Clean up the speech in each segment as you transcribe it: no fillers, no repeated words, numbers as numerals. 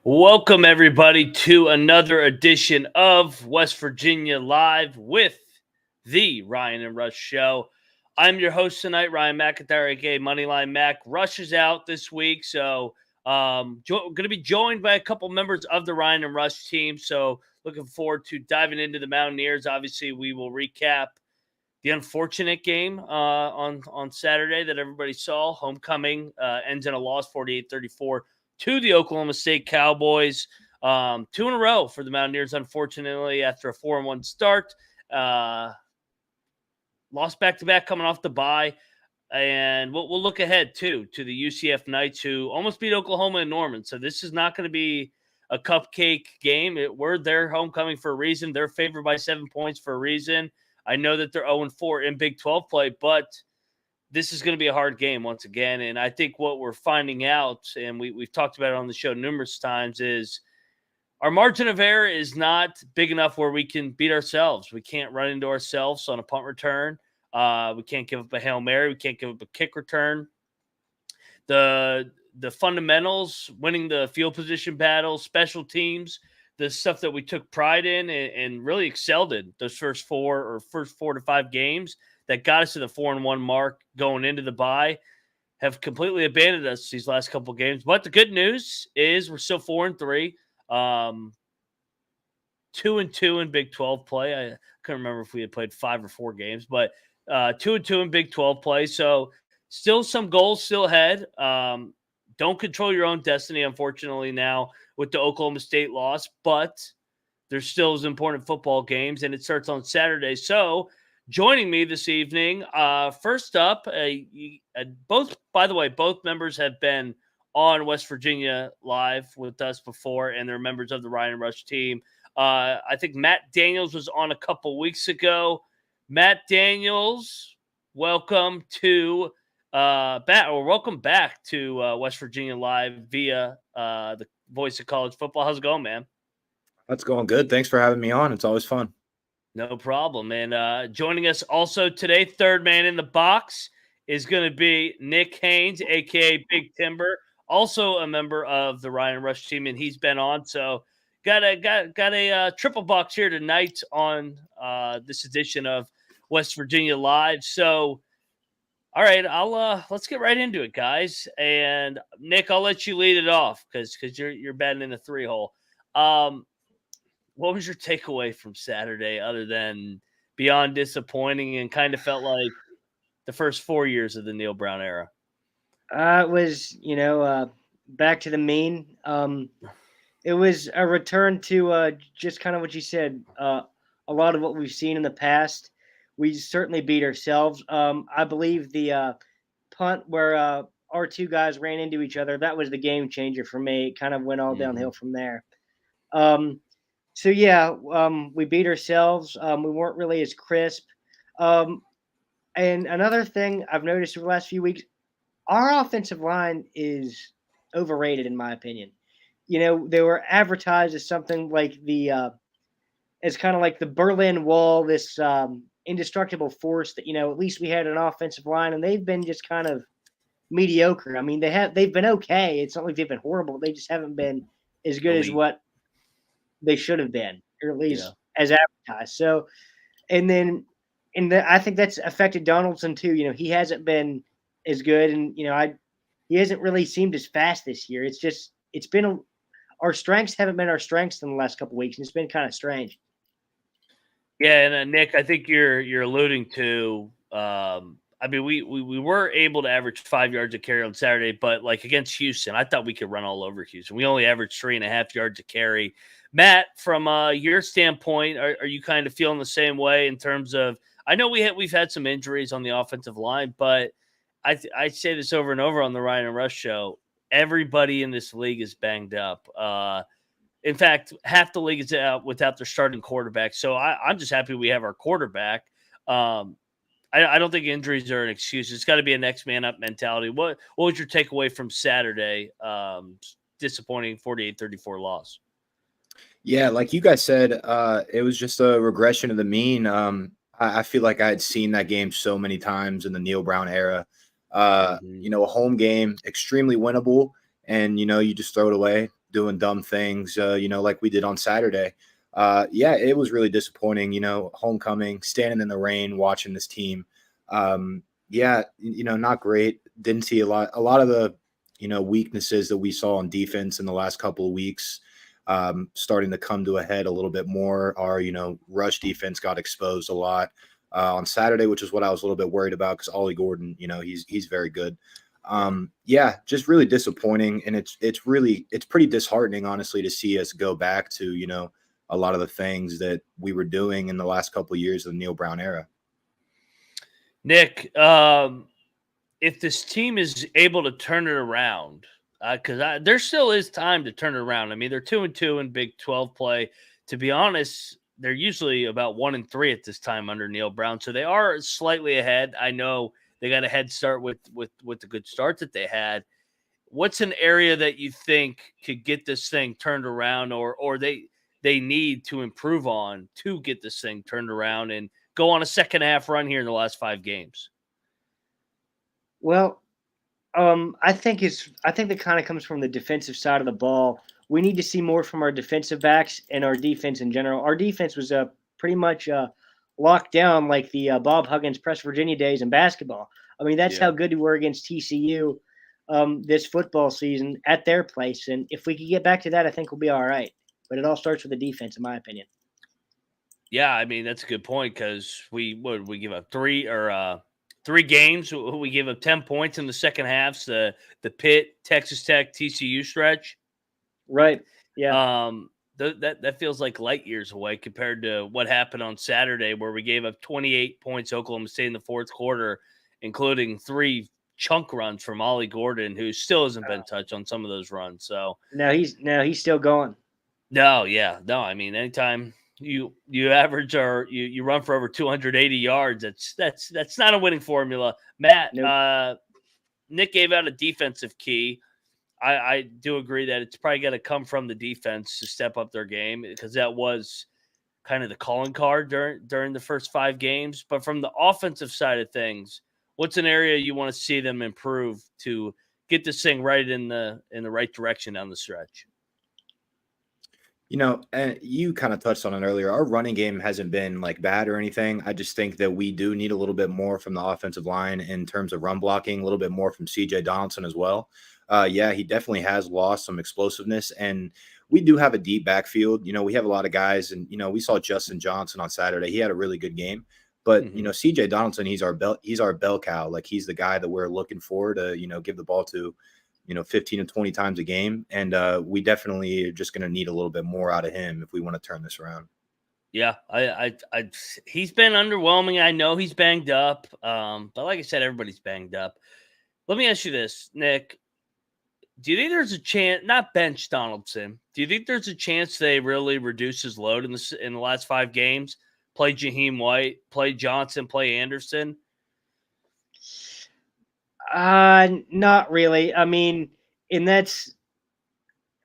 Welcome, everybody, to another edition of West Virginia Live with the Ryan and Rush Show. I'm your host tonight, Ryan McIntyre, aka Moneyline Mac. Rush is out this week, so going to be joined by a couple members of the Ryan and Rush team. So looking forward to diving into the Mountaineers. Obviously, we will recap the unfortunate game on Saturday that everybody saw. Homecoming ends in a loss, 48-34 to the Oklahoma State Cowboys. Two in a row for the Mountaineers, unfortunately, after a 4-1 start. Lost back-to-back coming off the bye. And we'll look ahead, too, to the UCF Knights, who almost beat Oklahoma and Norman. So this is not going to be a cupcake game. We're their homecoming for a reason. They're favored by 7 points for a reason. I know that they're 0-4 in Big 12 play, but this is going to be a hard game once again. And I think what we're finding out, and we've talked about it on the show numerous times, is our margin of error is not big enough where we can beat ourselves. We can't run into ourselves on a punt return. We can't give up a Hail Mary. We can't give up a kick return. The fundamentals, winning the field position battle, special teams, the stuff that we took pride in and really excelled in those first 4 to 5 games that got us to the 4-1 mark going into the bye have completely abandoned us these last couple of games. But the good news is we're still 4-3, 2-2 in Big 12 play. I couldn't remember if we had played 5 or 4 games, but 2-2 in Big 12 play. So still some goals still ahead. Don't control your own destiny, unfortunately, now with the Oklahoma State loss, but there's still as important football games, and it starts on Saturday. So joining me this evening, first up, both members have been on West Virginia Live with us before, and they're members of the Ryan and Rush team. I think Matt Daniels was on a couple weeks ago. Matt Daniels, welcome back to West Virginia Live via the Voice of College Football. How's it going, man? That's going good. Thanks for having me on. It's always fun. No problem. And joining us also today, third man in the box, is going to be Nick Haynes, a.k.a. Big Timber, also a member of the Ryan and Rush team, and he's been on. So got a triple box here tonight on this edition of West Virginia Live. So all right, let's get right into it, guys. And Nick, I'll let you lead it off because you're batting in the 3-hole. What was your takeaway from Saturday, other than beyond disappointing and kind of felt like the first 4 years of the Neil Brown era? It was, back to the mean. It was a return to just kind of what you said. A lot of what we've seen in the past. We certainly beat ourselves. I believe the punt where our two guys ran into each other, that was the game changer for me. It kind of went all downhill from there. We beat ourselves. We weren't really as crisp. And another thing I've noticed over the last few weeks, our offensive line is overrated, in my opinion. They were advertised as something like it's kind of like the Berlin Wall, this indestructible force that, at least we had an offensive line, and they've been just kind of mediocre. I mean, they've been okay. It's not like they've been horrible. They just haven't been as good as what they should have been, or at least as advertised. So, I think that's affected Donaldson too. He hasn't been as good, and he hasn't really seemed as fast this year. Our strengths haven't been our strengths in the last couple of weeks, and it's been kind of strange. Yeah, and Nick, I think you're alluding to. We were able to average 5 yards a carry on Saturday, but like against Houston, I thought we could run all over Houston. We only averaged 3.5 yards a carry. Matt, from your standpoint, are you kind of feeling the same way in terms of? I know we've had some injuries on the offensive line, but I say this over and over on the Ryan and Rush show. Everybody in this league is banged up. In fact, half the league is out without their starting quarterback. So I'm just happy we have our quarterback. I don't think injuries are an excuse. It's got to be a next man up mentality. What was your takeaway from Saturday? Disappointing 48-34 loss. Yeah, like you guys said, it was just a regression of the mean. I feel like I had seen that game so many times in the Neil Brown era. A home game, extremely winnable, and, you just throw it away. doing dumb things, like we did on Saturday. Yeah, it was really disappointing, homecoming, standing in the rain, watching this team. Yeah, not great. Didn't see a lot of the, weaknesses that we saw on defense in the last couple of weeks starting to come to a head a little bit more. Our, rush defense got exposed a lot on Saturday, which is what I was a little bit worried about because Ollie Gordon, he's very good. Yeah, just really disappointing. And it's pretty disheartening, honestly, to see us go back to, a lot of the things that we were doing in the last couple of years of the Neil Brown era. Nick, if this team is able to turn it around, because there still is time to turn it around. I mean, they're 2-2 in Big 12 play. To be honest, they're usually about 1-3 at this time under Neil Brown, so they are slightly ahead. I know they got a head start with the good start that they had. What's an area that you think could get this thing turned around, or they need to improve on to get this thing turned around and go on a second half run here in the last 5 games? Well, I think that kind of comes from the defensive side of the ball. We need to see more from our defensive backs and our defense in general. Our defense was pretty much locked down like the Bob Huggins Press Virginia days in basketball. I mean, that's how good we were against TCU this football season at their place. And if we could get back to that, I think we'll be all right. But it all starts with the defense, in my opinion. Yeah, I mean, that's a good point because we give up 3 games. We gave up 10 points in the second halves. The Pitt, Texas Tech, TCU stretch. Right. Yeah. That feels like light years away compared to what happened on Saturday, where we gave up 28 points to Oklahoma State in the fourth quarter, including 3 chunk runs from Ollie Gordon, who still hasn't been touched on some of those runs. So he's still going. No. I mean, anytime you average or you run for over 280 yards, that's not a winning formula. Matt, nope. Nick gave out a defensive key. I do agree that it's probably got to come from the defense to step up their game because that was kind of the calling card during the first 5 games. But from the offensive side of things, what's an area you want to see them improve to get this thing right in the right direction down the stretch? And you kind of touched on it earlier. Our running game hasn't been like bad or anything. I just think that we do need a little bit more from the offensive line in terms of run blocking, a little bit more from CJ Donaldson as well. Yeah, he definitely has lost some explosiveness, and we do have a deep backfield. We have a lot of guys, and we saw Justin Johnson on Saturday. He had a really good game, but CJ Donaldson, he's our bell cow. Like he's the guy that we're looking for to give the ball to 15 to 20 times a game. And we definitely are just going to need a little bit more out of him if we want to turn this around. Yeah, he's been underwhelming. I know he's banged up. But like I said, everybody's banged up. Let me ask you this, Nick. Do you think there's a chance, not bench Donaldson, do you think there's a chance they really reduce his load in the last 5 games? Play Jaheim White, play Johnson, play Anderson? Not really. I mean, and that's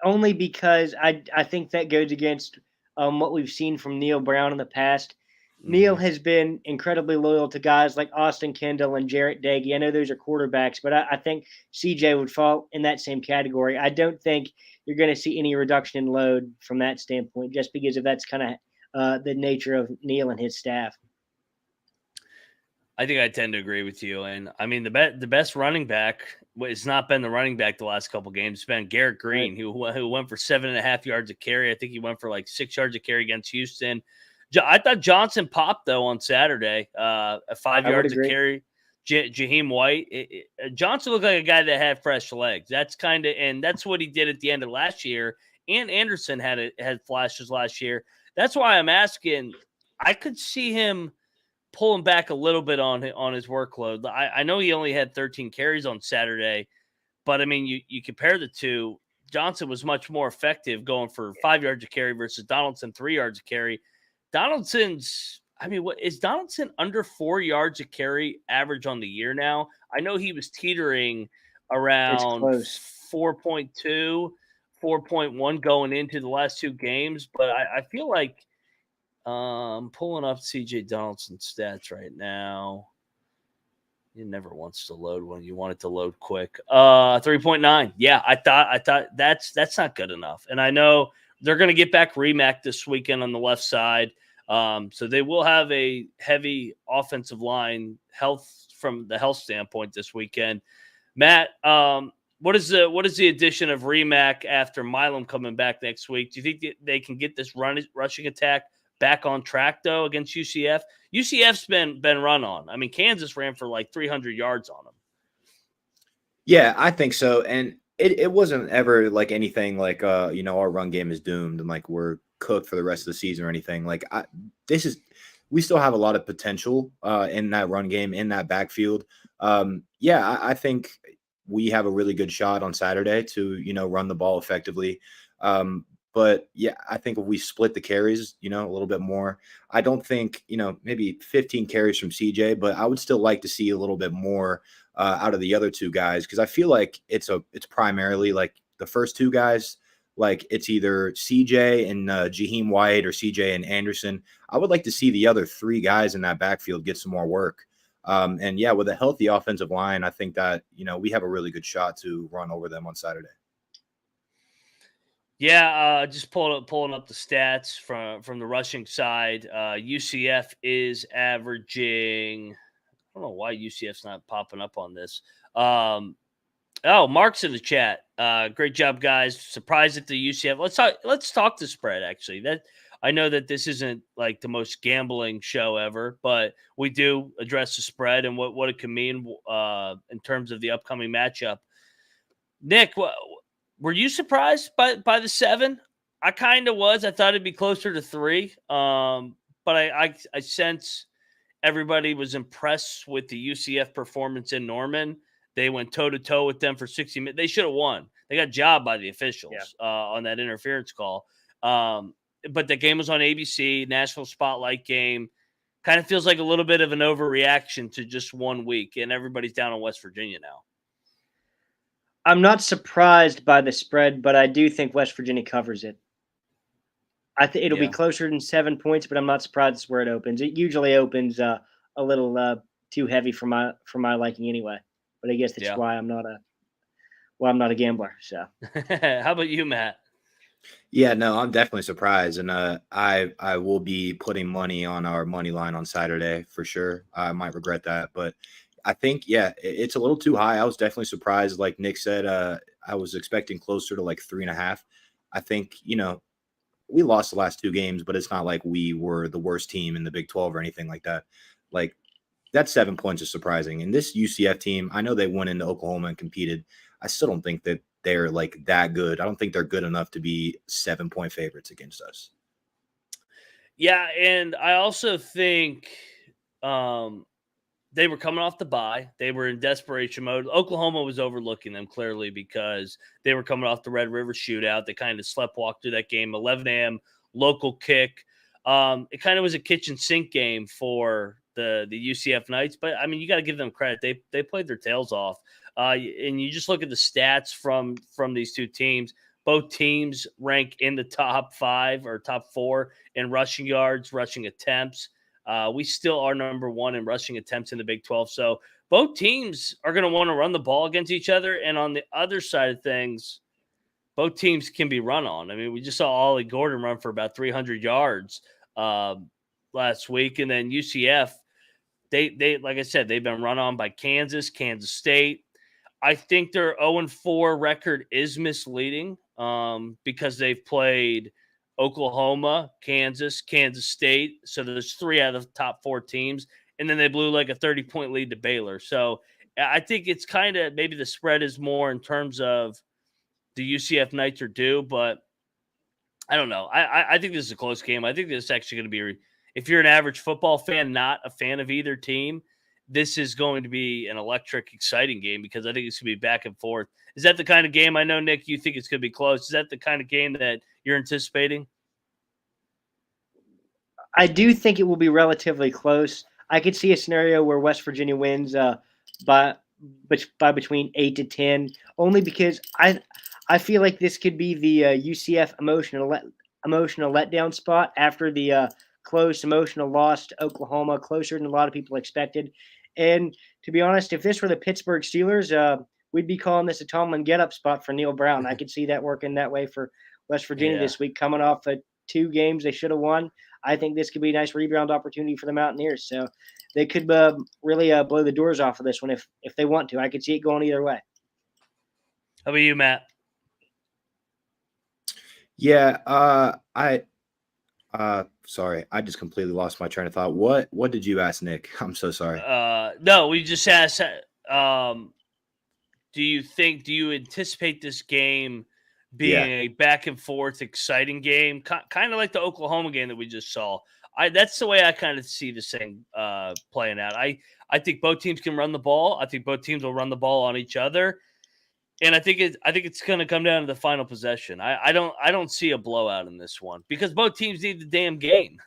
only because I think that goes against what we've seen from Neil Brown in the past. Neil has been incredibly loyal to guys like Austin Kendall and Jarrett Dagey. I know those are quarterbacks, but I think CJ would fall in that same category. I don't think you're going to see any reduction in load from that standpoint, just because of that's kind of the nature of Neil and his staff. I think I tend to agree with you. And I mean, the best running back has not been the running back the last couple games. It's been Garrett Green, who went for 7.5 yards a carry. I think he went for like 6 yards a carry against Houston. I thought Johnson popped, though, on Saturday. 5 yards a carry. Jaheim White. Johnson looked like a guy that had fresh legs. That's what he did at the end of last year. And Anderson had flashes last year. That's why I'm asking. I could see him pulling back a little bit on his workload. I know he only had 13 carries on Saturday, but I mean, you compare the two. Johnson was much more effective going for 5 yards a carry versus Donaldson 3 yards a carry. What is Donaldson under 4 yards a carry average on the year now? I know he was teetering around 4.2, 4.1 going into the last 2 games, but I feel like pulling up CJ Donaldson's stats right now. It never wants to load when you want it to load quick. 3.9. Yeah, I thought that's not good enough. And I know they're going to get back Remack this weekend on the left side. So they will have a heavy offensive line health from the health standpoint this weekend. Matt, what is the addition of Remack after Milam coming back next week? Do you think they can get this rushing attack back on track though against UCF? UCF's been run on. I mean, Kansas ran for like 300 yards on them. Yeah, I think so. And it wasn't ever like anything like our run game is doomed and like we're cooked for the rest of the season or anything. Like we still have a lot of potential in that run game, in that backfield. I think we have a really good shot on Saturday to, run the ball effectively. But yeah, I think if we split the carries, a little bit more, I don't think, maybe 15 carries from CJ, but I would still like to see a little bit more out of the other two guys. Cause I feel like it's primarily like the first two guys, like it's either CJ and Jaheim White or CJ and Anderson. I would like to see the other three guys in that backfield get some more work. With a healthy offensive line, I think that, we have a really good shot to run over them on Saturday. Yeah, just pulling up the stats from the rushing side. UCF is averaging. I don't know why UCF's not popping up on this. Mark's in the chat. Great job, guys. Surprised at the UCF. Let's talk the spread. Actually, that I know that this isn't like the most gambling show ever, but we do address the spread and what it can mean in terms of the upcoming matchup. Nick, were you surprised by the 7? I kind of was. I thought it'd be closer to 3. But I sense everybody was impressed with the UCF performance in Norman. They went toe-to-toe with them for 60 minutes. They should have won. They got jobbed by the officials on that interference call. But the game was on ABC, national spotlight game. Kind of feels like a little bit of an overreaction to just 1 week, and everybody's down on West Virginia now. I'm not surprised by the spread, but I do think West Virginia covers it. I think it'll be closer than 7 points, but I'm not surprised where it opens. It usually opens a little too heavy for my liking anyway. But I guess that's why I'm not a gambler. So, how about you, Matt? Yeah, no, I'm definitely surprised, and I will be putting money on our money line on Saturday for sure. I might regret that, but I think it's a little too high. I was definitely surprised, like Nick said. I was expecting closer to like 3.5. I think we lost the last 2 games, but it's not like we were the worst team in the Big 12 or anything like that. Like that 7 points is surprising. And this UCF team, I know they went into Oklahoma and competed. I still don't think that they're like that good. I don't think they're good enough to be 7-point favorites against us. Yeah, and I also think they were coming off the bye. They were in desperation mode. Oklahoma was overlooking them clearly because they were coming off the Red River shootout. They kind of sleptwalked through that game. 11 a.m. local kick. It kind of was a kitchen sink game for the UCF Knights, but I mean, you got to give them credit. They played their tails off. And you just look at the stats from these two teams. Both teams rank in the top 5 or top 4 in rushing yards, rushing attempts. We still are number 1 in rushing attempts in the Big 12. So both teams are going to want to run the ball against each other. And on the other side of things, both teams can be run on. I mean, we just saw Ollie Gordon run for about 300 yards last week. And then UCF, they like I said, they've been run on by Kansas State. I think their 0-4 record is misleading because they've played Oklahoma, Kansas State. So there's 3 out of the top 4 teams. And then they blew like a 30-point lead to Baylor. So I think it's kind of maybe the spread is more in terms of the UCF Knights are due. But I don't know. I think this is a close game. I think this is actually going to be, if you're an average football fan, not a fan of either team, this is going to be an electric, exciting game because I think it's going to be back and forth. Is that the kind of game? I know, Nick, you think it's going to be close. Is that the kind of game that you're anticipating? I do think it will be relatively close. I could see a scenario where West Virginia wins by between 8 to 10, only because I feel like this could be the UCF emotional letdown spot after the close emotional loss to Oklahoma, closer than a lot of people expected. And to be honest, if this were the Pittsburgh Steelers, we'd be calling this a Tomlin get-up spot for Neil Brown. I could see that working that way for West Virginia this week, coming off of 2 games they should have won. I think this could be a nice rebound opportunity for the Mountaineers. So they could really blow the doors off of this one if they want to. I could see it going either way. How about you, Matt? Yeah, sorry, I just completely lost my train of thought. What did you ask, Nick? I'm so sorry. No, we just asked, do you anticipate this game being a back and forth, exciting game, kind of like the Oklahoma game that we just saw? That's the way I kind of see this thing playing out. I think both teams can run the ball. I think both teams will run the ball on each other, and I think it's going to come down to the final possession. I don't see a blowout in this one because both teams need the damn game.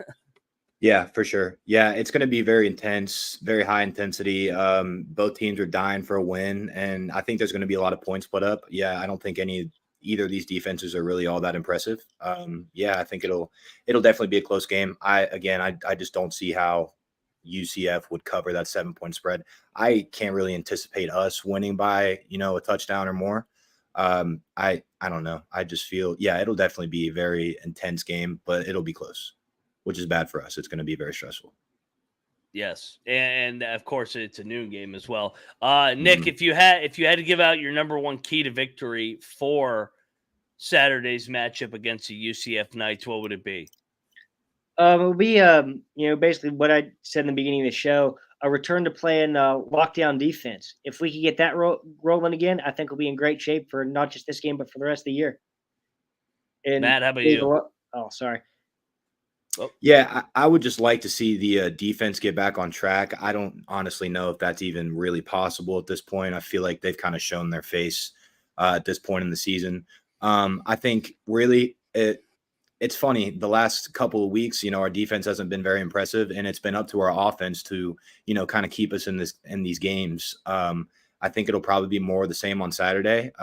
Yeah, for sure. Yeah, it's going to be very intense, very high intensity. Both teams are dying for a win, and I think there's going to be a lot of points put up. Yeah, I don't think either of these defenses are really all that impressive. Yeah, I think it'll definitely be a close game. I just don't see how UCF would cover that 7-point spread. I can't really anticipate us winning by, a touchdown or more. I don't know. I just feel, it'll definitely be a very intense game, but it'll be close, which is bad for us. It's going to be very stressful. Yes, and of course it's a noon game as well. Nick, if you had to give out your number one key to victory for Saturday's matchup against the UCF Knights, what would it be? It would be basically what I said in the beginning of the show: a return to playing lockdown defense. If we could get that rolling again, I think we'll be in great shape for not just this game but for the rest of the year. And Matt, how about you? Oh, sorry. Yeah, I would just like to see the defense get back on track. I don't honestly know if that's even really possible at this point. I feel like they've kind of shown their face at this point in the season. I think really it's funny. The last couple of weeks, our defense hasn't been very impressive, and it's been up to our offense to, kind of keep us in these games. I think it'll probably be more of the same on Saturday.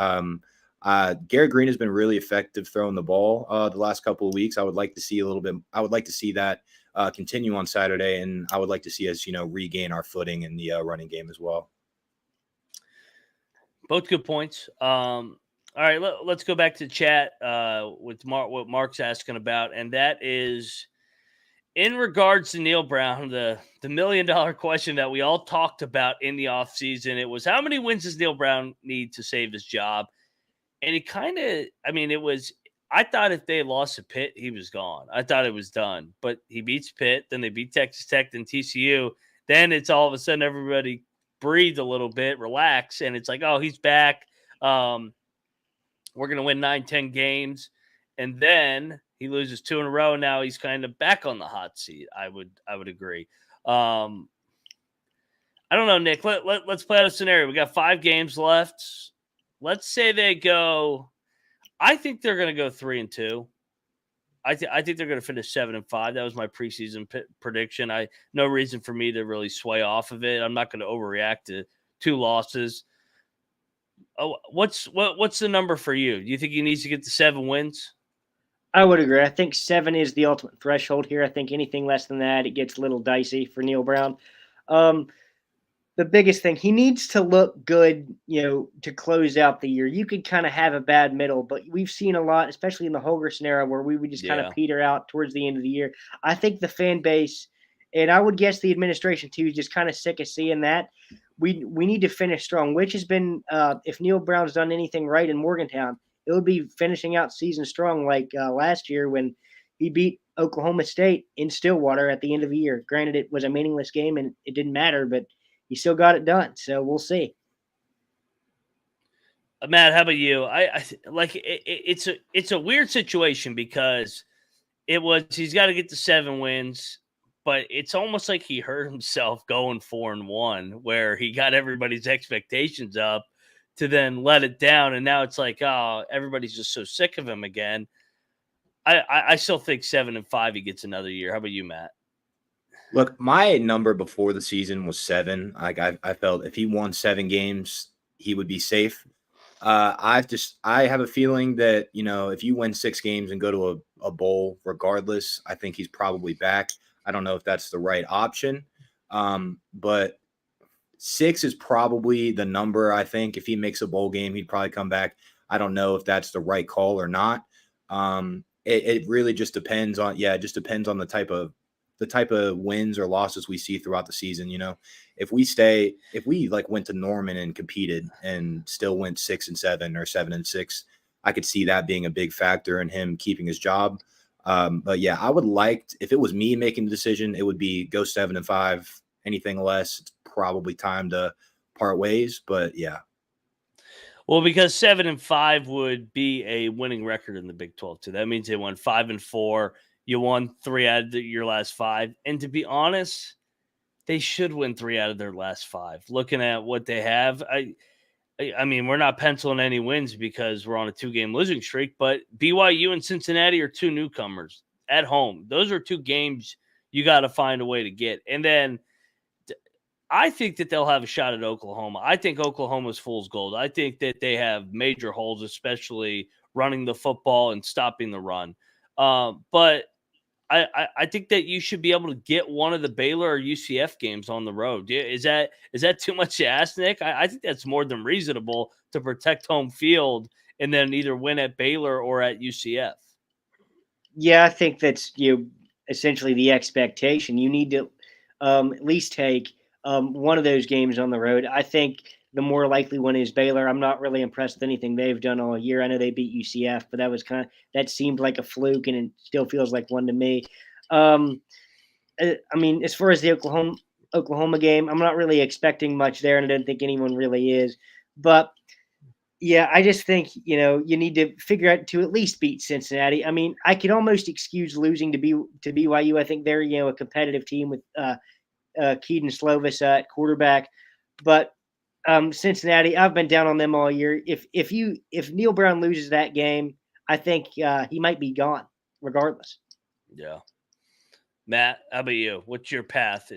Garrett Green has been really effective throwing the ball the last couple of weeks. I would like to see that continue on Saturday, and I would like to see us, regain our footing in the running game as well. Both good points. All right, let's go back to chat with Mark. What Mark's asking about, and that is in regards to Neil Brown, the $1 million question that we all talked about in the offseason. It was, how many wins does Neil Brown need to save his job? And it kind of, I thought if they lost to Pitt, he was gone. I thought it was done. But he beats Pitt, then they beat Texas Tech, then TCU. Then it's all of a sudden everybody breathed a little bit, relax, and it's like, oh, he's back. We're going to win 9-10 games. And then he loses 2 in a row. And now he's kind of back on the hot seat. I would agree. I don't know, Nick. Let's play out a scenario. We got 5 games left. Let's say they go. I think they're going to go 3-2. I think they're going to finish 7-5. That was my preseason prediction. No reason for me to really sway off of it. I'm not going to overreact to 2 losses. Oh, what's the number for you? Do you think he needs to get to 7 wins? I would agree. I think 7 is the ultimate threshold here. I think anything less than that, it gets a little dicey for Neil Brown. The biggest thing, he needs to look good, to close out the year. You could kind of have a bad middle, but we've seen a lot, especially in the Holgorsen era, where we would just kind of peter out towards the end of the year. I think the fan base, and I would guess the administration too, is just kind of sick of seeing that. We need to finish strong, which has been, if Neil Brown's done anything right in Morgantown, it would be finishing out season strong like last year when he beat Oklahoma State in Stillwater at the end of the year. Granted, it was a meaningless game and it didn't matter, but he still got it done, so we'll see. Matt, how about you? It's a weird situation because he's got to get to 7 wins, but it's almost like he hurt himself going 4-1, where he got everybody's expectations up to then let it down, and now it's like, oh, everybody's just so sick of him again. I still think 7-5 he gets another year. How about you, Matt? Look, my number before the season was 7. Like I felt if he won 7 games, he would be safe. I have a feeling that, if you win 6 games and go to a bowl regardless, I think he's probably back. I don't know if that's the right option. But 6 is probably the number. I think if he makes a bowl game, he'd probably come back. I don't know if that's the right call or not. It really just depends on it just depends on the type of wins or losses we see throughout the season. If we like went to Norman and competed and still went 6-7 or 7-6, I could see that being a big factor in him keeping his job. But yeah, I would if it was me making the decision, it would be go 7-5. Anything less, it's probably time to part ways. But yeah. Well, because 7-5 would be a winning record in the Big 12 too. That means they won 5-4. You won 3 out of your last 5. And to be honest, they should win 3 out of their last 5. Looking at what they have, I mean, we're not penciling any wins because we're on a 2-game losing streak, but BYU and Cincinnati are 2 newcomers at home. Those are 2 games you got to find a way to get. And then I think that they'll have a shot at Oklahoma. I think Oklahoma's fool's gold. I think that they have major holes, especially running the football and stopping the run. But I think that you should be able to get one of the Baylor or UCF games on the road. Is that too much to ask, Nick? I think that's more than reasonable to protect home field and then either win at Baylor or at UCF. Yeah, I think that's essentially the expectation. You need to at least take one of those games on the road. I think the more likely one is Baylor. I'm not really impressed with anything they've done all year. I know they beat UCF, but that seemed like a fluke, and it still feels like one to me. I mean, as far as the Oklahoma game, I'm not really expecting much there, and I don't think anyone really is. But yeah, I just think you need to figure out to at least beat Cincinnati. I mean, I could almost excuse losing to BYU. I think they're a competitive team with Keaton Slovis at quarterback, but Cincinnati, I've been down on them all year. If Neil Brown loses that game, I think he might be gone regardless. Yeah. Matt, how about you? What's your path?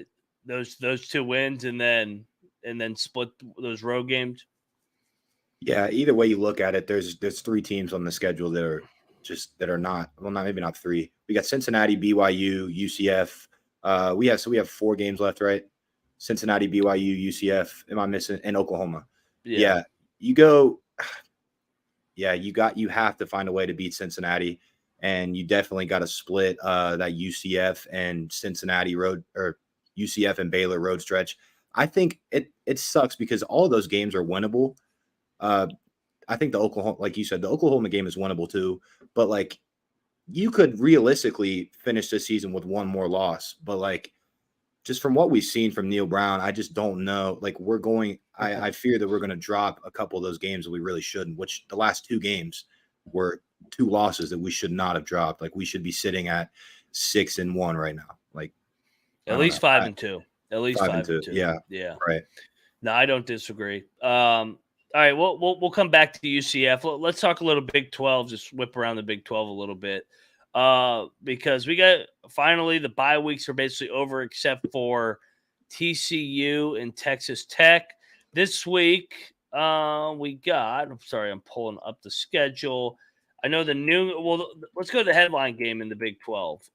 Those 2 wins and then split those road games? Yeah, either way you look at it, there's 3 teams on the schedule that are not, well, not maybe not 3. We got Cincinnati, BYU, UCF. We have 4 games left, right? Cincinnati, BYU, UCF. Am I missing? And Oklahoma. Yeah. You have to find a way to beat Cincinnati, and you definitely got to split that UCF and Cincinnati road, or UCF and Baylor road stretch. I think it sucks because all of those games are winnable. I think the Oklahoma, like you said, the Oklahoma game is winnable too, but like you could realistically finish this season with 1 more loss, but like just from what we've seen from Neil Brown, I just don't know. Like I fear that we're going to drop a couple of those games that we really shouldn't, which the last 2 games were 2 losses that we should not have dropped. Like we should be sitting at 6-1 right now. Like at least 5-2. At least 5-2. Yeah. Yeah. Right. No, I don't disagree. All right, we'll come back to UCF. Let's talk a little Big 12. Just whip around the Big 12 a little bit, because we got finally the bye weeks are basically over, except for TCU and Texas Tech. This week, we got. I'm sorry, I'm pulling up the schedule. I know let's go to the headline game in the Big 12,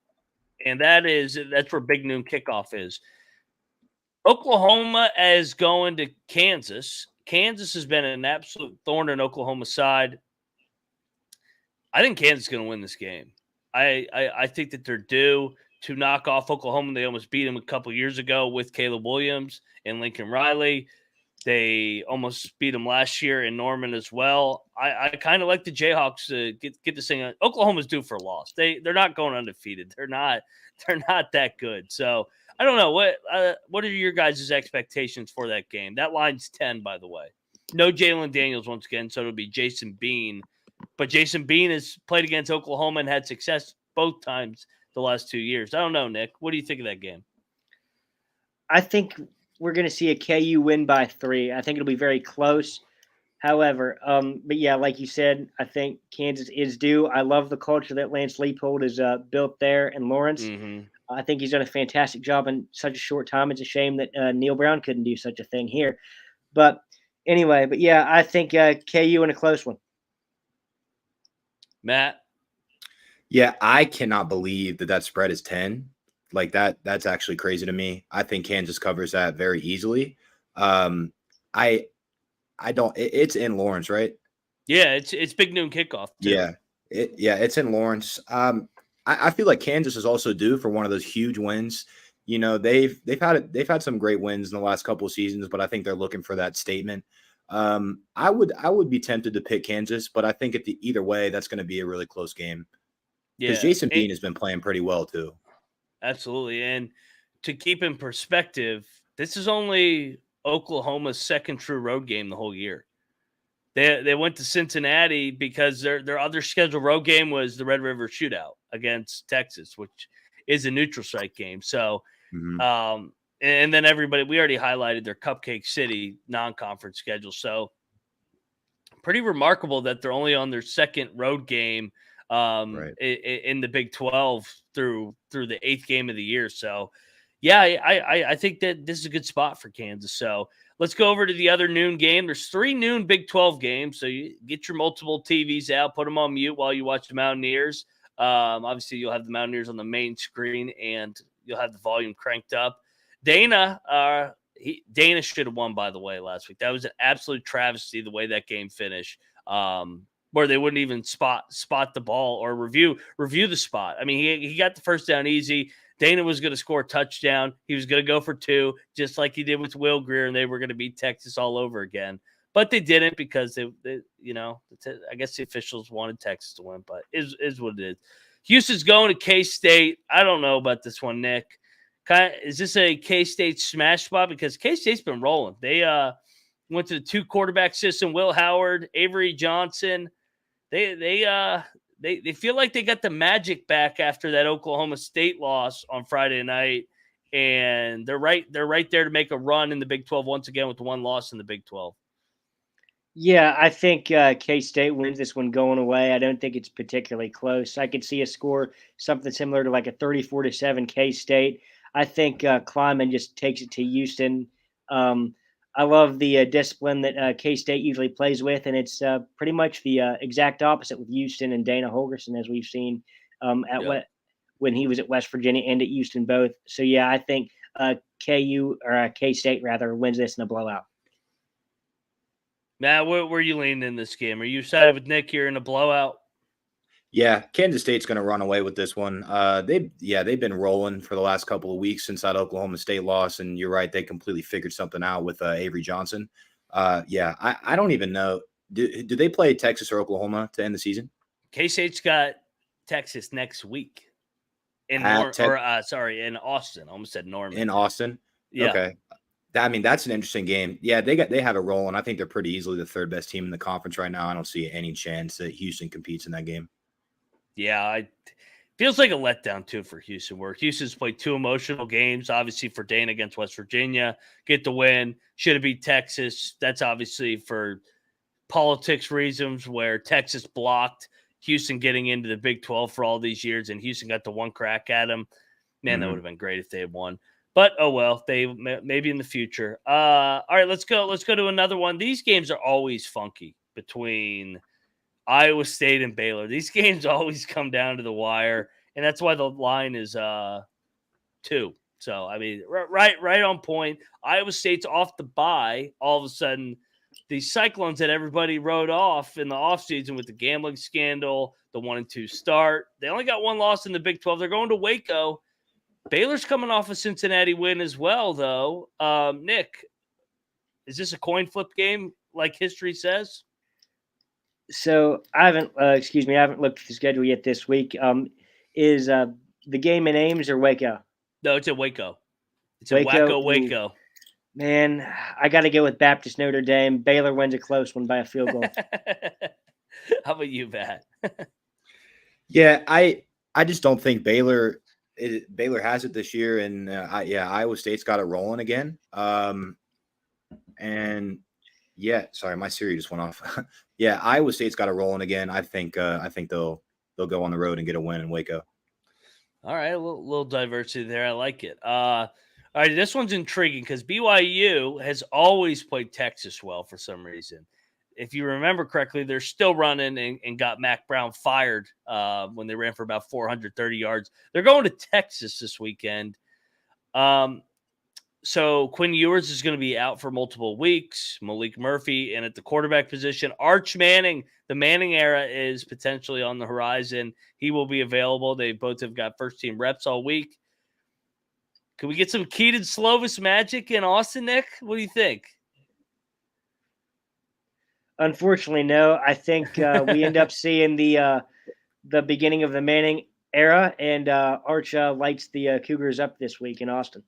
and that's where Big Noon Kickoff is. Oklahoma is going to Kansas. Kansas has been an absolute thorn in Oklahoma's side. I think Kansas is going to win this game. I think that they're due to knock off Oklahoma. They almost beat them a couple years ago with Caleb Williams and Lincoln Riley. They almost beat them last year in Norman as well. I kind of like the Jayhawks to get this thing. Oklahoma's due for a loss. They're not going undefeated. They're not that good. So I don't know what are your guys' expectations for that game. That line's 10, by the way. No Jalen Daniels once again, so it'll be Jason Bean. But Jason Bean has played against Oklahoma and had success both times the last 2 years. I don't know, Nick. What do you think of that game? I think we're going to see a KU win by 3. I think it'll be very close. However, but yeah, like you said, I think Kansas is due. I love the culture that Lance Leipold has built there in Lawrence. Mm-hmm. I think he's done a fantastic job in such a short time. It's a shame that Neil Brown couldn't do such a thing here. But anyway, yeah, I think KU in a close one. Matt? Yeah, I cannot believe that spread is 10. Like that's actually crazy to me. I think Kansas covers that very easily. I don't. It's in Lawrence, right? Yeah, it's big noon kickoff too. Yeah, it's in Lawrence. I feel like Kansas is also due for one of those huge wins. You know, they've had some great wins in the last couple of seasons, but I think they're looking for that statement. I would be tempted to pick Kansas, but I think either way, that's going to be a really close game because Yeah, Jason Bean has been playing pretty well too. absolutely. And to keep in perspective, this is only Oklahoma's second true road game the whole year. They went to Cincinnati because their other scheduled road game was the Red River Shootout against Texas, which is a neutral site game. So, and then everybody, we already highlighted their Cupcake City non-conference schedule. So, pretty remarkable that they're only on their second road game in the Big 12 through the 8th game of the year. So, yeah, I think that this is a good spot for Kansas. So let's go over to the other noon game. There's 3 noon Big 12 games. So you get your multiple TVs out, put them on mute while you watch the Mountaineers. Obviously, you'll have the Mountaineers on the main screen and you'll have the volume cranked up. Dana should have won, by the way, last week. That was an absolute travesty the way that game finished. Where they wouldn't even spot the ball or review the spot. I mean, he got the first down easy. Dana was going to score a touchdown. He was going to go for 2, just like he did with Will Greer, and they were going to beat Texas all over again. But they didn't because they I guess the officials wanted Texas to win, but is what it is. Houston's going to K-State. I don't know about this one, Nick. Is this a K-State smash spot? Because K-State's been rolling. They went to the 2 quarterback system, Will Howard, Avery Johnson. They feel like they got the magic back after that Oklahoma State loss on Friday night, and they're right there to make a run in the Big 12 once again with the 1 loss in the Big 12. Yeah, I think K-State wins this one going away. I don't think it's particularly close. I could see a score something similar to like a 34-7 K-State. I think Kleiman just takes it to Houston. I love the discipline that K-State usually plays with, and it's pretty much the exact opposite with Houston and Dana Holgorsen, as we've seen when he was at West Virginia and at Houston both. So, yeah, I think K-State rather wins this in a blowout. Matt, where are you leaning in this game? Are you sided with Nick here in a blowout? Yeah, Kansas State's going to run away with this one. They've been rolling for the last couple of weeks since that Oklahoma State loss, and you're right, they completely figured something out with Avery Johnson. I don't even know. Do they play Texas or Oklahoma to end the season? K-State's got Texas next week in Austin. I almost said Norman. In Austin? Yeah. Okay. I mean, that's an interesting game. Yeah, they have it rolling. I think they're pretty easily the 3rd best team in the conference right now. I don't see any chance that Houston competes in that game. Yeah, feels like a letdown too for Houston, where Houston's played 2 emotional games, obviously for Dana against West Virginia, get the win, should have beat Texas. That's obviously for politics reasons, where Texas blocked Houston getting into the Big 12 for all these years, and Houston got the 1 crack at them. Man, that would have been great if they had won. But, oh well, they maybe in the future. All right, let's go to another one. These games are always funky between Iowa State and Baylor. These games always come down to the wire, and that's why the line is 2. So, I mean, right on point. Iowa State's off the bye. All of a sudden, the Cyclones that everybody wrote off in the offseason with the gambling scandal, the 1-2 start. They only got 1 loss in the Big 12. They're going to Waco. Baylor's coming off a Cincinnati win as well, though. Nick, is this a coin flip game like history says? So I haven't looked at the schedule yet this week. Is the game in Ames or Waco? No, it's at Waco. It's at Waco. Man, I got to go with Baptist Notre Dame. Baylor wins a close one by a field goal. How about you, Pat? Yeah, I just don't think Baylor has it this year, and Iowa State's got it rolling again. And yeah, sorry, my Siri just went off. Yeah, Iowa State's got it rolling again. I think they'll go on the road and get a win in Waco. All right, a little diversity there. I like it. All right, this one's intriguing because BYU has always played Texas well for some reason. If you remember correctly, they're still running and got Mac Brown fired when they ran for about 430 yards. They're going to Texas this weekend. So Quinn Ewers is going to be out for multiple weeks. Malik Murphy, and at the quarterback position, Arch Manning. The Manning era is potentially on the horizon. He will be available. They both have got first-team reps all week. Can we get some Keaton Slovis magic in Austin, Nick? What do you think? Unfortunately, no. I think we end up seeing the beginning of the Manning era, and Arch lights the Cougars up this week in Austin.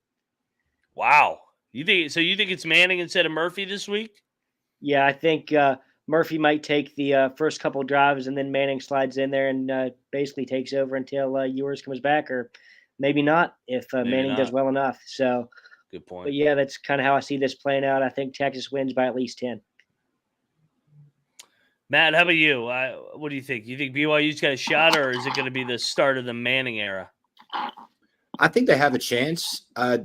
Wow. You think it's Manning instead of Murphy this week? Yeah, I think Murphy might take the first couple drives, and then Manning slides in there and basically takes over until Ewers comes back, or maybe not if Manning does well enough. So, good point. But yeah, that's kind of how I see this playing out. I think Texas wins by at least 10. Matt, how about you? What do you think? You think BYU's got a shot, or is it going to be the start of the Manning era? I think they have a chance. I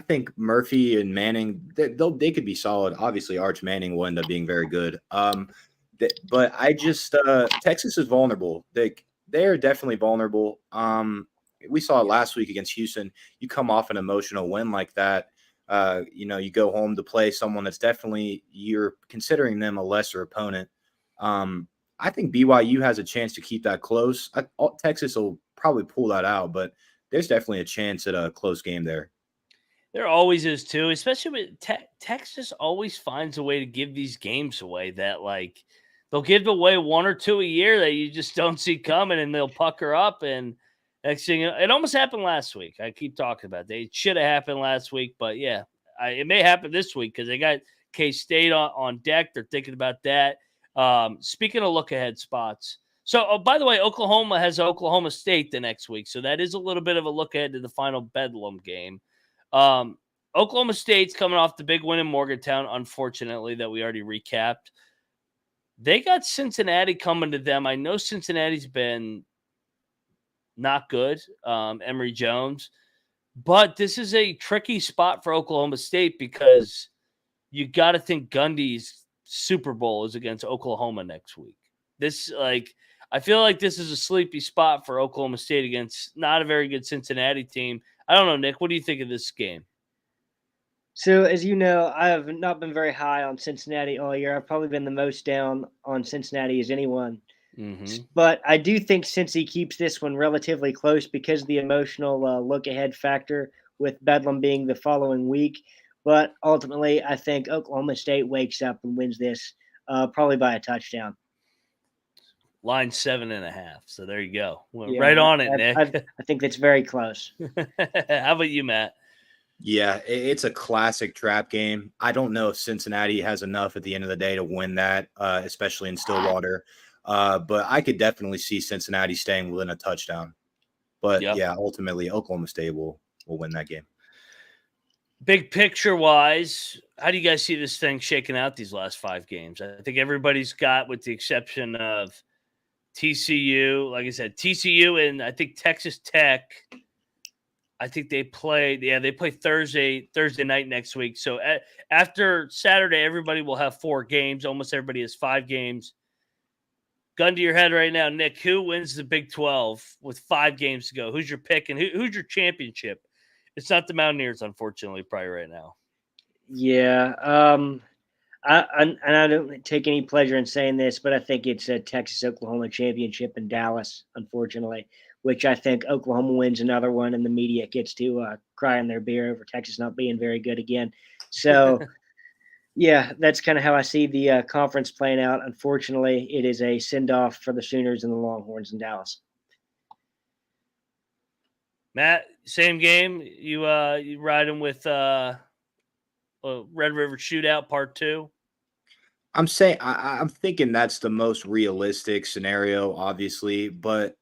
think Murphy and Manning, they could be solid. Obviously, Arch Manning will end up being very good. But I just Texas is vulnerable. They are definitely vulnerable. We saw it last week against Houston. You come off an emotional win like that. You go home to play someone that's definitely, you're considering them a lesser opponent. I think BYU has a chance to keep that close. Texas will probably pull that out, but there's definitely a chance at a close game there. There always is too, especially with Texas always finds a way to give these games away that, like, they'll give away one or two a year that you just don't see coming, and they'll pucker up. And next thing, it almost happened last week. I keep talking about it. It should have happened last week, but yeah, it may happen this week because they got K-State on deck. They're thinking about that. Speaking of look-ahead spots, so by the way, Oklahoma has Oklahoma State the next week, so that is a little bit of a look ahead to the final Bedlam game. Oklahoma State's coming off the big win in Morgantown, unfortunately, that we already recapped. They got Cincinnati coming to them. I know Cincinnati's been not good, Emory Jones, but this is a tricky spot for Oklahoma State because you got to think Gundy's Super Bowl is against Oklahoma next week. I feel like this is a sleepy spot for Oklahoma State against not a very good Cincinnati team. I don't know, Nick. What do you think of this game? So, as you know, I have not been very high on Cincinnati all year. I've probably been the most down on Cincinnati as anyone. Mm-hmm. But I do think Cincy keeps this one relatively close because of the emotional look-ahead factor with Bedlam being the following week. But ultimately, I think Oklahoma State wakes up and wins this probably by a touchdown. Line 7.5. So there you go. Right on it, Nick. I think that's very close. How about you, Matt? Yeah, it's a classic trap game. I don't know if Cincinnati has enough at the end of the day to win that, especially in Stillwater. But I could definitely see Cincinnati staying within a touchdown. But yeah, ultimately Oklahoma State will win that game. Big picture wise, how do you guys see this thing shaking out these last 5 games? I think everybody's got, with the exception of TCU, like I said, TCU and I think Texas Tech. I think they play Thursday night next week. So after Saturday, everybody will have 4 games. Almost everybody has 5 games. Gun to your head right now, Nick, who wins the Big 12 with 5 games to go? Who's your pick and who's your championship? It's not the Mountaineers, unfortunately, probably right now. Yeah. I don't take any pleasure in saying this, but I think it's a Texas-Oklahoma championship in Dallas, unfortunately, which I think Oklahoma wins another one and the media gets to cry in their beer over Texas not being very good again. So, yeah, that's kind of how I see the conference playing out. Unfortunately, it is a send-off for the Sooners and the Longhorns in Dallas. Matt, same game. You riding with Red River Shootout Part 2? I'm thinking that's the most realistic scenario, obviously, but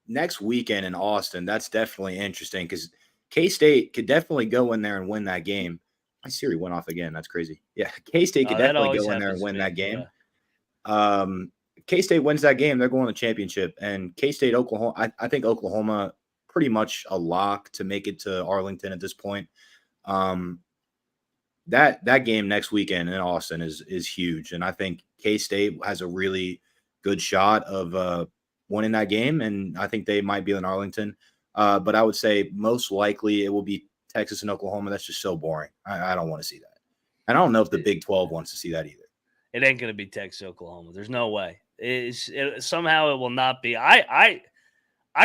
next weekend in Austin, that's definitely interesting because K-State could definitely go in there and win that game. My Siri went off again. That's crazy. Yeah, K-State could definitely go in there and win that game. Yeah. K-State wins that game, they're going to the championship. And K-State, Oklahoma, I think Oklahoma pretty much a lock to make it to Arlington at this point. That game next weekend in Austin is huge, and I think K-State has a really good shot of winning that game, and I think they might be in Arlington. But I would say most likely it will be Texas and Oklahoma. That's just so boring. I don't want to see that. And I don't know if the Big 12 wants to see that either. It ain't going to be Texas, Oklahoma. There's no way. Somehow it will not be. I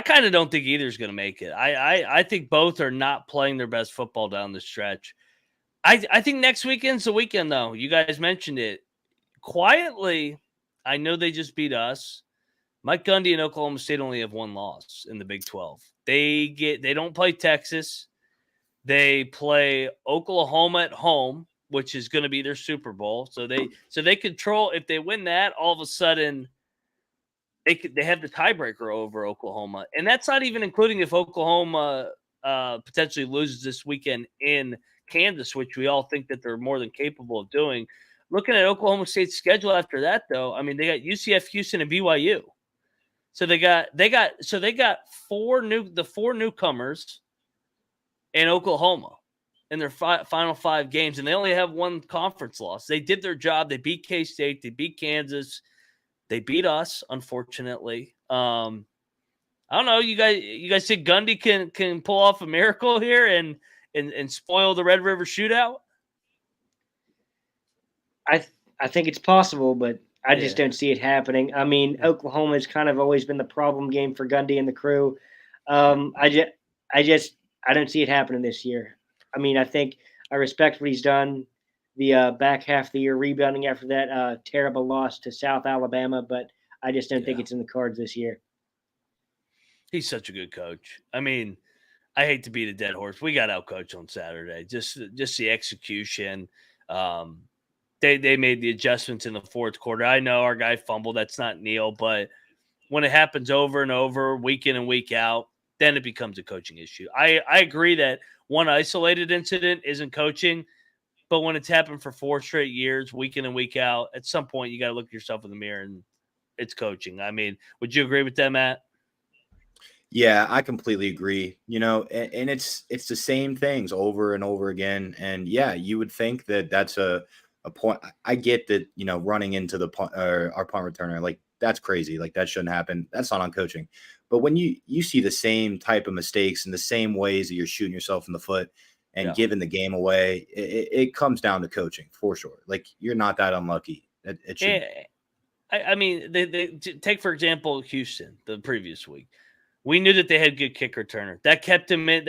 kind of don't think either is going to make it. I think both are not playing their best football down the stretch. I think next weekend's the weekend, though. You guys mentioned it. Quietly, I know they just beat us. Mike Gundy and Oklahoma State only have one loss in the Big 12. They don't play Texas. They play Oklahoma at home, which is going to be their Super Bowl. So they control. If they win that, all of a sudden they have the tiebreaker over Oklahoma, and that's not even including if Oklahoma potentially loses this weekend in Kansas, which we all think that they're more than capable of doing. Looking at Oklahoma State's schedule after that, though, I mean, they got UCF, Houston, and BYU. So they got four newcomers in Oklahoma in their final 5 games, and they only have one conference loss. They did their job. They beat K-State. They beat Kansas. They beat us, unfortunately. I don't know. You guys think Gundy can pull off a miracle here and spoil the Red River Shootout? I think it's possible, but I just don't see it happening. I mean, Oklahoma has kind of always been the problem game for Gundy and the crew. I don't see it happening this year. I mean, I respect what he's done the back half of the year, rebounding after that terrible loss to South Alabama, but I just don't think it's in the cards this year. He's such a good coach. I mean, I hate to beat a dead horse. We got outcoached on Saturday. Just the execution. They made the adjustments in the fourth quarter. I know our guy fumbled. That's not Neil, but when it happens over and over, week in and week out, then it becomes a coaching issue. I agree that one isolated incident isn't coaching, but when it's happened for 4 straight years, week in and week out, at some point you got to look yourself in the mirror and it's coaching. I mean, would you agree with that, Matt? Yeah, I completely agree. And it's the same things over and over again. And yeah, you would think that that's a point. I get that, running into the our punt returner, like that's crazy. Like that shouldn't happen. That's not on coaching. But when you see the same type of mistakes and the same ways that you're shooting yourself in the foot and giving the game away, it comes down to coaching for sure. Like you're not that unlucky. It should. I mean, they take for example Houston the previous week. We knew that they had good kick returner. That kept him in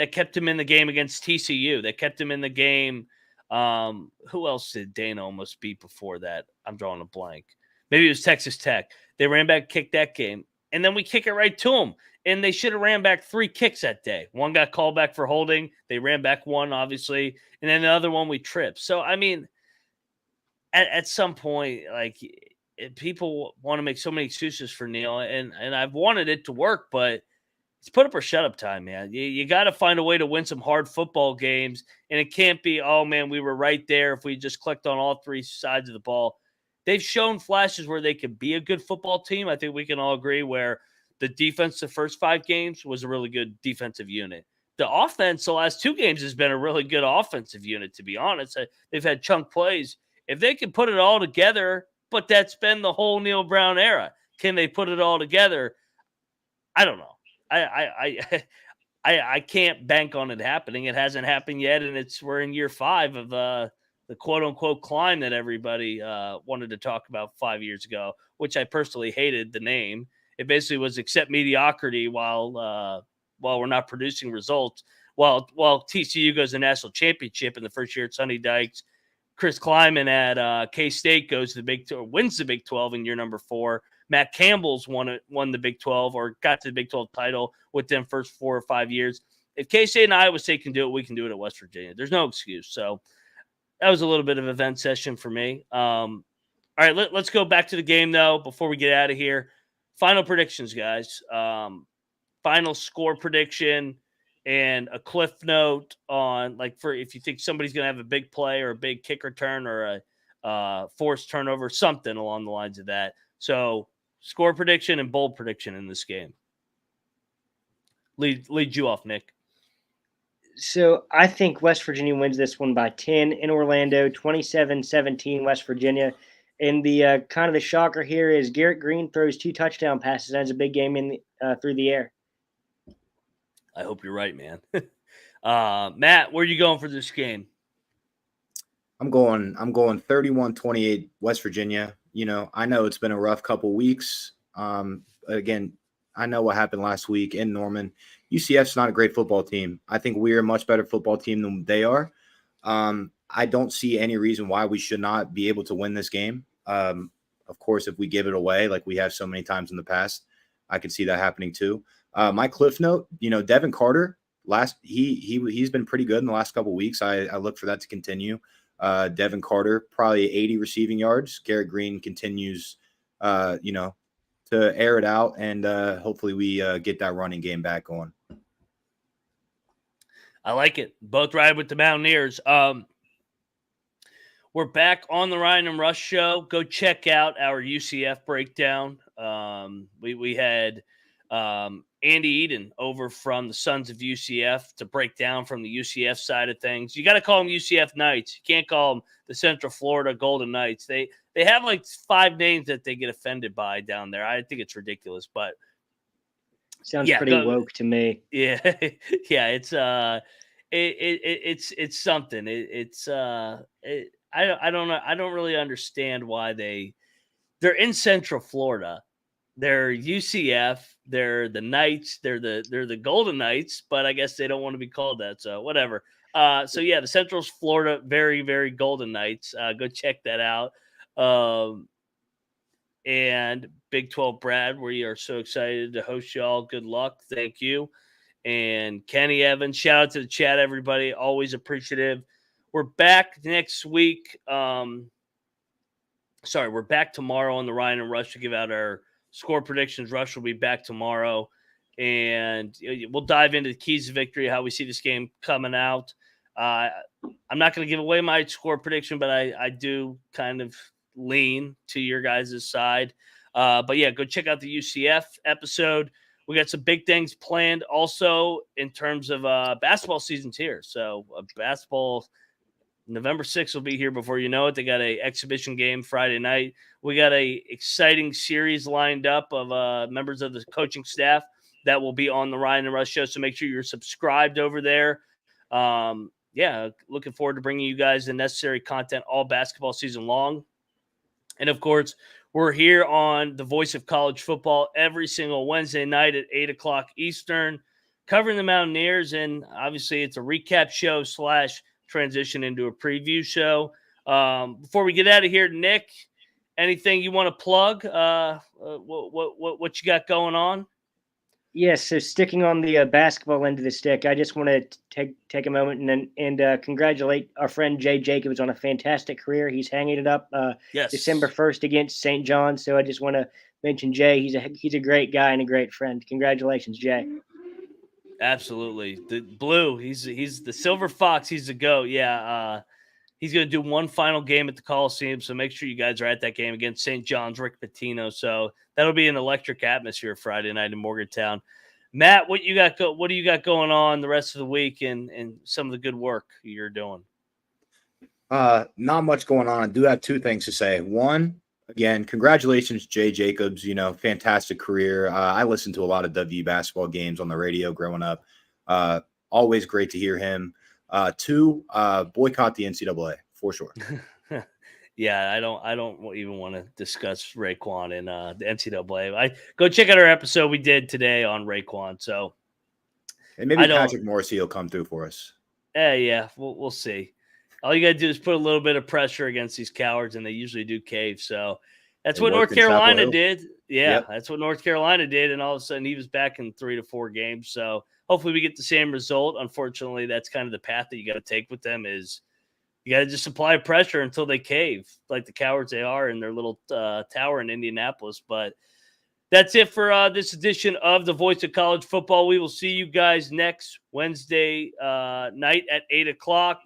the game against TCU. That kept him in the game. Who else did Dana almost beat before that? I'm drawing a blank. Maybe it was Texas Tech. They ran back, kicked that game, and then we kick it right to them. And they should have ran back 3 kicks that day. One got called back for holding. They ran back 1, obviously, and then the other one we tripped. So I mean, at some point, like people want to make so many excuses for Neil, and I've wanted it to work, but it's put up or shut up time, man. You got to find a way to win some hard football games, and it can't be, oh, man, we were right there if we just clicked on all 3 sides of the ball. They've shown flashes where they could be a good football team. I think we can all agree where the defense the first 5 games was a really good defensive unit. The offense the last 2 games has been a really good offensive unit, to be honest. They've had chunk plays. If they can put it all together, but that's been the whole Neil Brown era. Can they put it all together? I don't know. I can't bank on it happening. It hasn't happened yet, and we're in year 5 of the quote unquote climb that everybody wanted to talk about 5 years ago, which I personally hated the name. It basically was accept mediocrity while we're not producing results. While TCU goes to the national championship in the first year at Sonny Dykes, Chris Kleiman at K-State goes to wins the Big 12 in year number 4. Matt Campbell's won the Big 12 or got to the Big 12 title within first 4 or 5 years. If K-State and Iowa State can do it, we can do it at West Virginia. There's no excuse. So that was a little bit of an event session for me. All right, let's go back to the game, though, before we get out of here. Final predictions, guys. Final score prediction and a cliff note on, for if you think somebody's going to have a big play or a big kick return or a forced turnover, something along the lines of that. So score prediction and bold prediction in this game. Lead you off, Nick. So I think West Virginia wins this one by 10 in Orlando, 27-17 West Virginia. And the kind of the shocker here is Garrett Green throws 2 touchdown passes. That's a big game through the air. I hope you're right, man. Matt, where are you going for this game? I'm going 31-28 West Virginia. I know it's been a rough couple weeks. Again, I know what happened last week in Norman. UCF's not a great football team. I think we're a much better football team than they are. I don't see any reason why we should not be able to win this game. Of course, if we give it away like we have so many times in the past, I can see that happening too. My cliff note, Devin Carter, he's been pretty good in the last couple of weeks. I look for that to continue. Devin Carter, probably 80 receiving yards. Garrett Green continues, to air it out, and hopefully we get that running game back going. I like it. Both ride with the Mountaineers. We're back on the Ryan and Rush show. Go check out our UCF breakdown. We had Andy Eden over from the Sons of UCF to break down from the UCF side of things. You got to call them UCF Knights. You can't call them the Central Florida Golden Knights. They have like 5 names that they get offended by down there. I think it's ridiculous, but sounds pretty woke to me. Yeah, yeah, it's it's something. I don't know. I don't really understand why they're in Central Florida. They're UCF. They're the Knights. They're the Golden Knights, but I guess they don't want to be called that. So whatever. So yeah, the Central Florida, very, very Golden Knights. Go check that out. And Big 12 Brad, we are so excited to host y'all. Good luck. Thank you. And Kenny Evans, shout out to the chat, everybody. Always appreciative. We're back next week. We're back tomorrow on the Ryan and Rush to give out our score predictions. Rush will be back tomorrow, and we'll dive into the keys to victory, how we see this game coming out. I'm not going to give away my score prediction, but I do kind of lean to your guys' side. But yeah, go check out the UCF episode. We got some big things planned also in terms of basketball seasons here. So basketball November 6th will be here before you know it. They got a exhibition game Friday night. We got a exciting series lined up of members of the coaching staff that will be on the Ryan and Rush show. So make sure you're subscribed over there. Looking forward to bringing you guys the necessary content all basketball season long. And of course, we're here on the Voice of College Football every single Wednesday night at 8 o'clock Eastern, covering the Mountaineers. And obviously it's a recap show / transition into a preview show. Before we get out of here, Nick, anything you want to plug? What you got going on? Yes, so sticking on the basketball end of the stick, I just want to take a moment and congratulate our friend Jay Jacobs on a fantastic career. He's hanging it up December 1st against St. John's. So I just want to mention Jay. He's a great guy and a great friend. Congratulations, Jay. Absolutely. The blue, he's the Silver Fox. He's the GOAT. Yeah. He's going to do one final game at the Coliseum. So make sure you guys are at that game against St. John's, Rick Pitino. So that'll be an electric atmosphere Friday night in Morgantown. Matt, what do you got going on the rest of the week and some of the good work you're doing? Not much going on. I do have 2 things to say. One, again, congratulations, Jay Jacobs. Fantastic career. I listened to a lot of W basketball games on the radio growing up. Always great to hear him. 2, boycott the NCAA for sure. Yeah, I don't even want to discuss Raekwon and the NCAA. Go check out our episode we did today on Raekwon. So, and maybe Patrick Morrissey will come through for us. Yeah, we'll see. All you got to do is put a little bit of pressure against these cowards, and they usually do cave. So that's what North Carolina did. Yeah, yep. That's what North Carolina did, and all of a sudden he was back in 3 to 4 games. So hopefully we get the same result. Unfortunately, that's kind of the path that you got to take with them is you got to just apply pressure until they cave, like the cowards they are in their little tower in Indianapolis. But that's it for this edition of the Voice of College Football. We will see you guys next Wednesday night at 8 o'clock.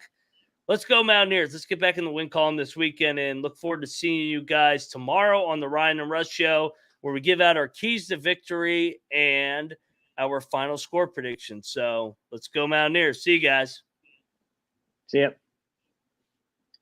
Let's go Mountaineers. Let's get back in the win column this weekend and look forward to seeing you guys tomorrow on the Ryan and Rush show where we give out our keys to victory and our final score prediction. So let's go Mountaineers. See you guys. See ya.